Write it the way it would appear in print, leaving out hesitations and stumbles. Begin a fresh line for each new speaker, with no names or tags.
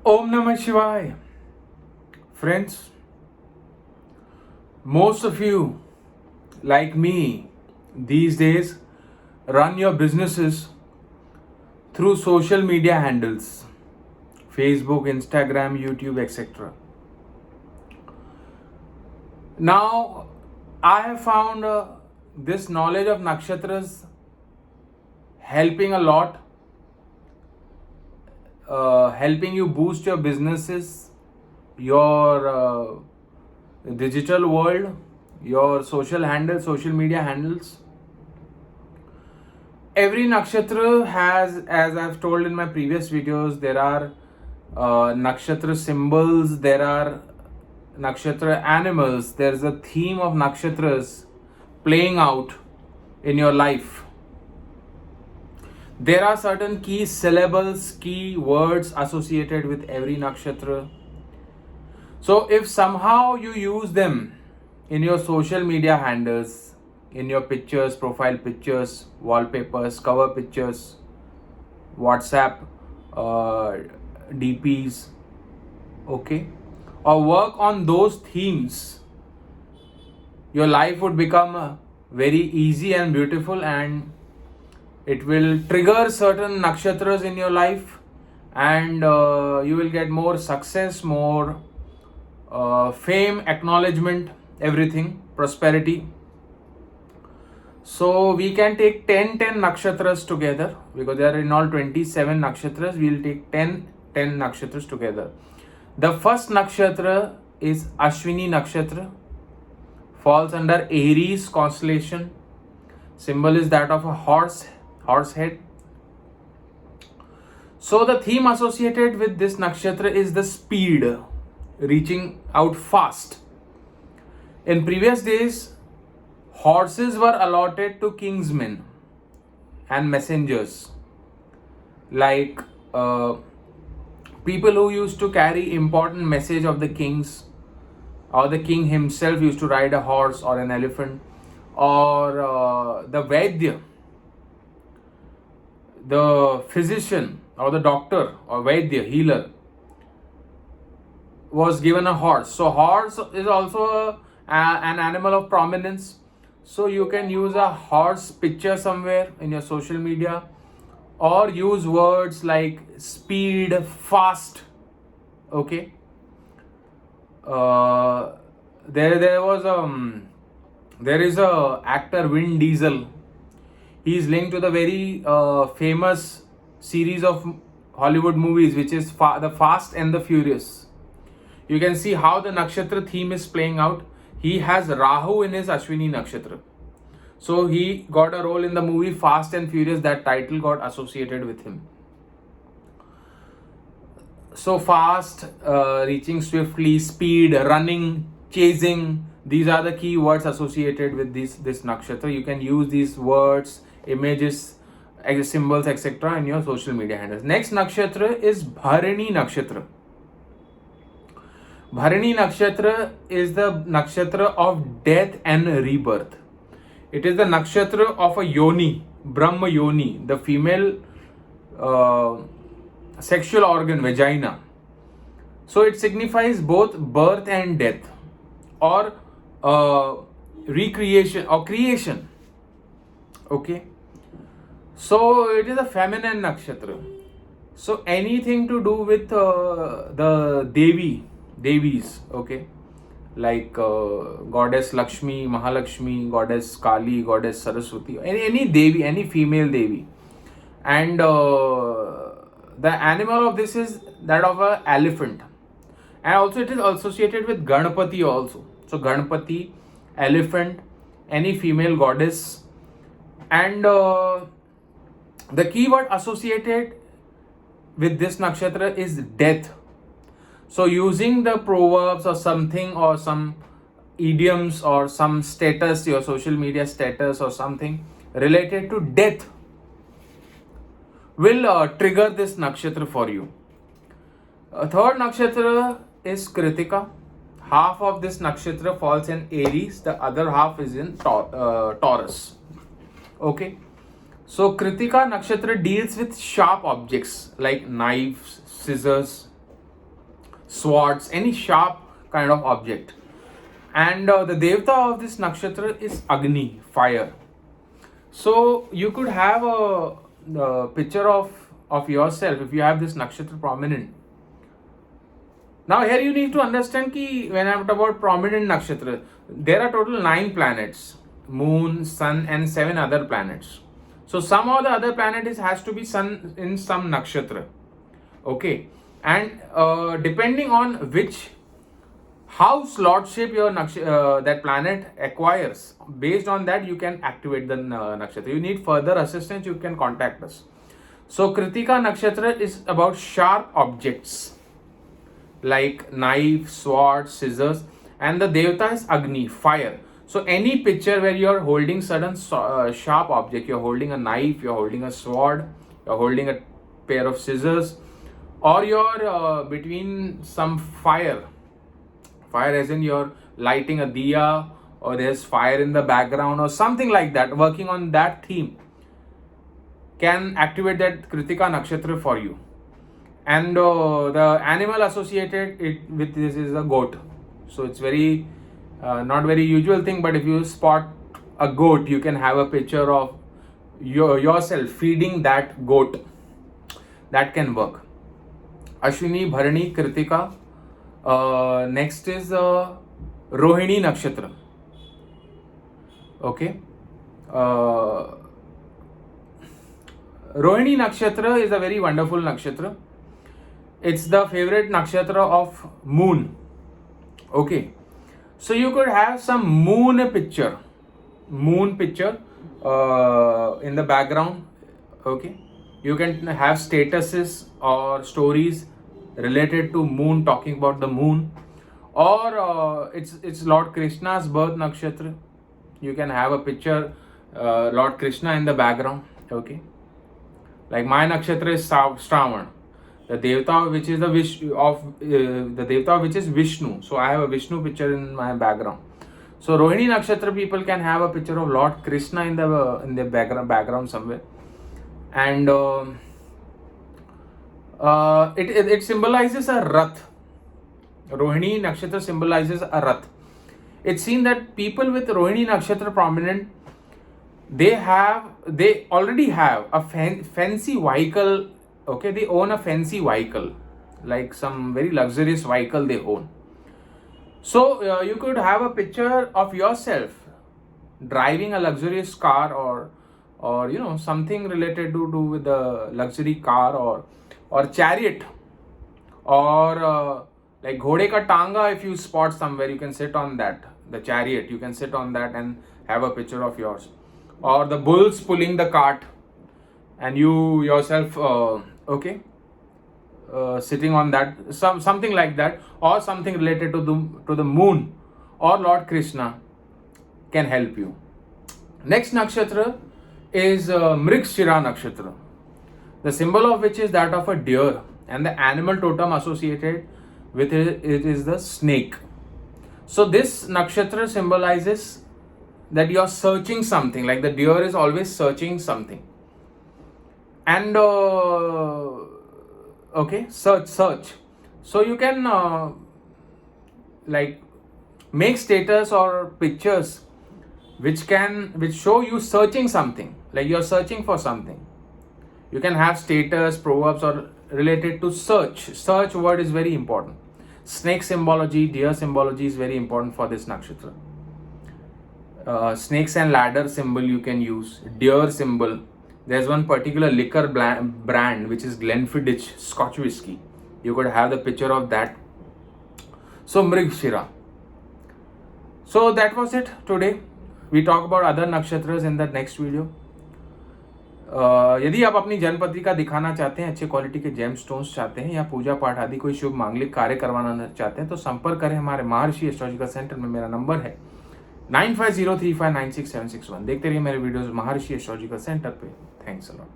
Om Namah Shivaya. Friends, most of you, like me, these days run your businesses through social media handles Facebook, Instagram, YouTube, etc. Now, I have found this knowledge of nakshatras helping a lot, helping you boost your businesses, your digital world, your social handles, social media handles. Every nakshatra has, as I've told in my previous videos, there are nakshatra symbols, there are nakshatra animals, there's a theme of nakshatras playing out in your life. There are certain key syllables, key words associated with every nakshatra. So if somehow you use them in your social media handles, in your pictures, profile pictures, wallpapers, cover pictures, WhatsApp, DPs, okay, or work on those themes, your life would become very easy and beautiful, and it will trigger certain nakshatras in your life, and you will get more success, more fame, acknowledgement, everything, prosperity. So we can take 10 nakshatras together, because there are in all 27 nakshatras. We will take 10 nakshatras together. The first nakshatra is Ashwini nakshatra, falls under Aries constellation. Symbol is that of a horse head. So the theme associated with this nakshatra is the speed, reaching out fast. In previous days, horses were allotted to king's men and messengers, like people who used to carry important message of the kings, or the king himself used to ride a horse or an elephant, or the Vaidya, the physician or the doctor or Vaidya, healer, was given a horse. So horse is also an animal of prominence. So you can use a horse picture somewhere in your social media, or use words like speed, fast. Okay. There is a actor, Vin Diesel. He is linked to the very famous series of Hollywood movies, which is the Fast and the Furious. You can see how the nakshatra theme is playing out. He has Rahu in his Ashwini nakshatra. So he got a role in the movie Fast and Furious. That title got associated with him. So fast, reaching swiftly, speed, running, chasing. These are the key words associated with this nakshatra. You can use these words, images, symbols, etc. in your social media handles. Next nakshatra is Bharani nakshatra. Bharani nakshatra is the nakshatra of death and rebirth. It is the nakshatra of a yoni, Brahma yoni, the female sexual organ, vagina. So it signifies both birth and death, or recreation or creation. Okay. So it is a feminine nakshatra. So anything to do with the Devis, okay, like goddess Lakshmi, Mahalakshmi, goddess Kali, goddess Saraswati, any Devi, any female Devi. And the animal of this is that of an elephant. And also it is associated with Ganpati also. So Ganpati, elephant, any female goddess. And the keyword associated with this nakshatra is death. So using the proverbs or something, or some idioms, or some status, your social media status or something related to death, will trigger this nakshatra for you. A third nakshatra is Kritika. Half of this nakshatra falls in Aries, the other half is in Taurus. Okay. So Kritika nakshatra deals with sharp objects like knives, scissors, swords, any sharp kind of object. And the devta of this nakshatra is Agni, fire. So you could have a picture of yourself if you have this nakshatra prominent. Now here you need to understand ki when I'm talking about prominent nakshatra, there are total 9 planets, moon, sun and 7 other planets. So some of the other planets has to be sun in some nakshatra. Okay, and depending on which house lordship your that planet acquires, based on that you can activate the nakshatra. You need further assistance, you can contact us. So Kritika nakshatra is about sharp objects like knife, sword, scissors, and the devta is Agni, fire. So any picture where you are holding certain sharp object, you're holding a knife, you're holding a sword, you're holding a pair of scissors, or you're between some fire as in you're lighting a diya, or there's fire in the background or something like that, working on that theme, can activate that Kritika nakshatra for you. And the animal associated with this is a goat. So it's very not very usual thing, but if you spot a goat, you can have a picture of yourself feeding that goat. That can work. Ashwini, Bharani, Kritika. Next is Rohini nakshatra. Okay. Rohini nakshatra is a very wonderful nakshatra. It's the favorite nakshatra of moon. Okay, so you could have some moon picture in the background. Okay, you can have statuses or stories related to moon, talking about the moon, or it's Lord Krishna's birth nakshatra. You can have a picture Lord Krishna in the background. Okay, like my nakshatra is Shravan. The devta which is the devta which is Vishnu. So I have a Vishnu picture in my background. So Rohini nakshatra people can have a picture of Lord Krishna in the background somewhere, and it symbolizes a rath. Rohini nakshatra symbolizes a rath. It's seen that people with Rohini nakshatra prominent, they already have a fancy vehicle. Okay, they own a fancy vehicle, like some very luxurious vehicle they own. So you could have a picture of yourself driving a luxurious car, or you know, something related to do with the luxury car or chariot, or like Ghode ka Tanga. If you spot somewhere, you can sit on that, the chariot, you can sit on that and have a picture of yours, or the bulls pulling the cart and you yourself sitting on that, something like that, or something related to the moon or Lord Krishna can help you. Next nakshatra is Mrigshira nakshatra, the symbol of which is that of a deer, and the animal totem associated with it is the snake. So this nakshatra symbolizes that you are searching something, like the deer is always searching something. And search. So you can like make status or pictures which show you searching something, like you're searching for something. You can have status, proverbs, or related to search. Search word is very important. Snake symbology, deer symbology is very important for this nakshatra. Snakes and ladder symbol you can use. Deer symbol. There's one particular liquor brand which is Glenfiddich Scotch whiskey. You could have the picture of that. So Mrigshira. So that was it today. We talk about other nakshatras in the next video. यदि आप अपनी जन्मपत्रिका दिखाना चाहते हैं, अच्छे quality के GeM stones चाहते हैं, या पूजा पाठ आदि कोई शुभ मांगलिक कार्य करवाना चाहते हैं, तो संपर्क करें हमारे महर्षि एस्ट्रोलॉजिकल सेंटर में. मेरा नंबर है 9503596761. देखते रहिए मेरे वीडियोस महर्षि एस्ट्रोलॉजिकल सेंटर पे. Thanks a lot.